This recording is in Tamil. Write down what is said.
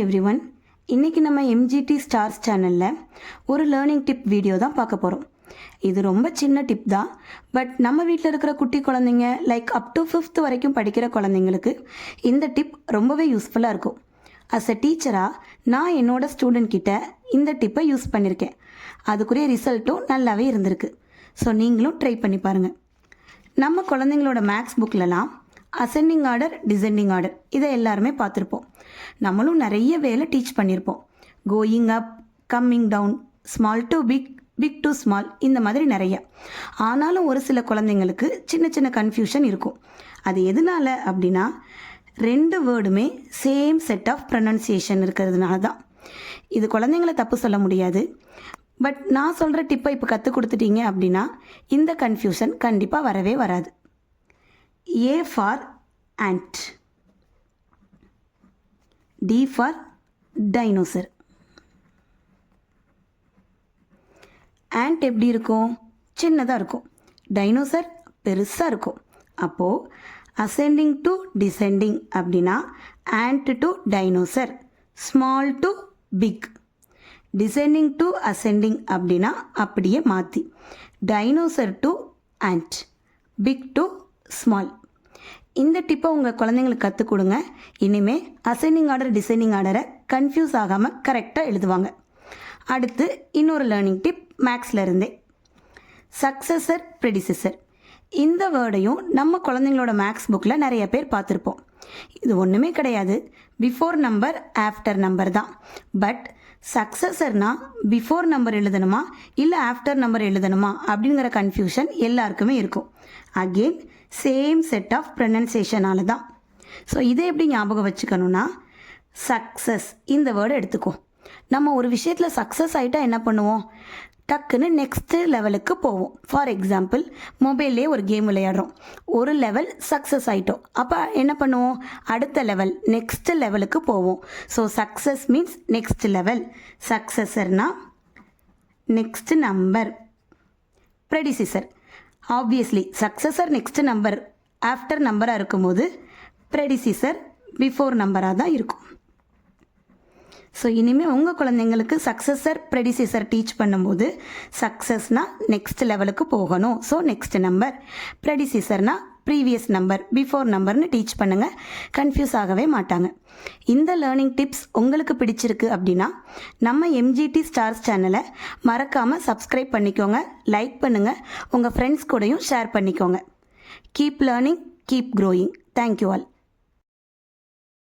எவ்ரிவன், இன்றைக்கி நம்ம எம்ஜிடி ஸ்டார்ஸ் சேனலில் ஒரு லேர்னிங் டிப் வீடியோ தான் பார்க்க போகிறோம். இது ரொம்ப சின்ன டிப் தான், பட் நம்ம வீட்டில் இருக்கிற குட்டி குழந்தைங்க லைக் அப் டு 5th வரைக்கும் படிக்கிற குழந்தைங்களுக்கு இந்த டிப் ரொம்பவே யூஸ்ஃபுல்லாக இருக்கும். அஸ் அ டீச்சராக நான் என்னோட ஸ்டூடெண்ட் கிட்ட இந்த டிப்பை யூஸ் பண்ணியிருக்கேன். அதுக்குரிய ரிசல்ட்டும் நல்லாவே இருந்திருக்கு. ஸோ நீங்களும் ட்ரை பண்ணி பாருங்கள். நம்ம குழந்தைங்களோட மேக்ஸ் புக்கிலலாம் அசெண்டிங் ஆர்டர், டிசெண்டிங் ஆர்டர் இதை எல்லாருமே பார்த்துருப்போம். நம்மளும் நிறைய வேலை டீச் பண்ணியிருப்போம். Going up, coming down, small to big, big to small, இந்த மாதிரி நிறைய. ஆனாலும் ஒரு சில குழந்தைங்களுக்கு சின்ன சின்ன கன்ஃபியூஷன் இருக்கும். அது எதனால அப்படின்னா, 2 வேர்டுமே சேம் செட் ஆஃப் ப்ரொனன்சியேஷன் இருக்கிறதுனால தான். இது குழந்தைங்களை தப்பு சொல்ல முடியாது. பட் நான் சொல்கிற டிப்பை இப்போ கற்றுக் கொடுத்துட்டீங்க அப்படின்னா இந்த கன்ஃபியூஷன் கண்டிப்பாக வரவே வராது. A for ant, D for dinosaur. ant எப்படி இருக்கும்? சின்னதாக இருக்கும். டைனோசர் பெருசாக இருக்கும். அப்போது அசெண்டிங் டு டிசெண்டிங் அப்படின்னா ant to dinosaur, small to big. Descending to ascending அப்படின்னா அப்படியே மாற்றி dinosaur to ant, big to small. இந்த டிப்பை உங்கள் குழந்தைங்களுக்கு கற்றுக் கொடுங்க. இனிமேல் அசெண்டிங் ஆர்டர், டிசெண்டிங் ஆர்டரை கன்ஃபியூஸ் ஆகாமல் கரெக்டாக எழுதுவாங்க. அடுத்து இன்னொரு லேர்னிங் டிப் மேக்ஸில் இருந்தே. சக்சஸர், ப்ரெடிசஸர், இந்த வேர்டையும் நம்ம குழந்தைங்களோட மேக்ஸ் புக்கில் நிறைய பேர் பார்த்துருப்போம். இது ஒன்றுமே கிடையாது, பிஃபோர் நம்பர் ஆஃப்டர் நம்பர் தான். பட் சக்சஸர்னால் பிஃபோர் நம்பர் எழுதணுமா இல்லை ஆஃப்டர் நம்பர் எழுதணுமா அப்படிங்கிற கன்ஃபியூஷன் எல்லாருக்குமே இருக்கும். அகெயின் சேம் செட் ஆஃப் ப்ரொனன்சியேஷனால தான். ஸோ இதை எப்படி ஞாபகம் வச்சுக்கணுன்னா, சக்ஸஸ் இந்த வேர்டை எடுத்துக்கோ. நம்ம ஒரு விஷயத்தில் சக்ஸஸ் ஆகிட்டா என்ன பண்ணுவோம்? டக்குன்னு நெக்ஸ்ட்டு லெவலுக்கு போவோம். ஃபார் எக்ஸாம்பிள், மொபைல்லே ஒரு கேம் விளையாடுறோம். ஒரு லெவல் சக்ஸஸ் ஆகிட்டோம். அப்போ என்ன பண்ணுவோம்? அடுத்த லெவல், நெக்ஸ்ட் லெவலுக்கு போவோம். So success means next level. சக்ஸஸர்னா next number. Predecessor obviously successor next number after நம்பராக இருக்கும்போது ப்ரெடிசிசர் பிஃபோர் நம்பராக தான் இருக்கும். ஸோ இனிமேல் உங்கள் குழந்தைங்களுக்கு சக்ஸஸர், ப்ரெடிசிசர் டீச் பண்ணும்போது சக்ஸஸ்னால் நெக்ஸ்ட் லெவலுக்கு போகணும். ஸோ நெக்ஸ்ட் நம்பர், ப்ரெடிசிசர்னால் ப்ரீவியஸ் நம்பர், பிஃபோர் நம்பர்னு டீச் பண்ணுங்கள். கன்ஃபியூஸ் ஆகவே மாட்டாங்க. இந்த லேர்னிங் டிப்ஸ் உங்களுக்கு பிடிச்சிருக்கு அப்படின்னா நம்ம எம்ஜிடி ஸ்டார்ஸ் சேனலை மறக்காமல் சப்ஸ்கிரைப் பண்ணிக்கோங்க, லைக் பண்ணுங்கள், உங்கள் ஃப்ரெண்ட்ஸ் கூடயும் ஷேர் பண்ணிக்கோங்க. Keep learning, keep growing. Thank you all.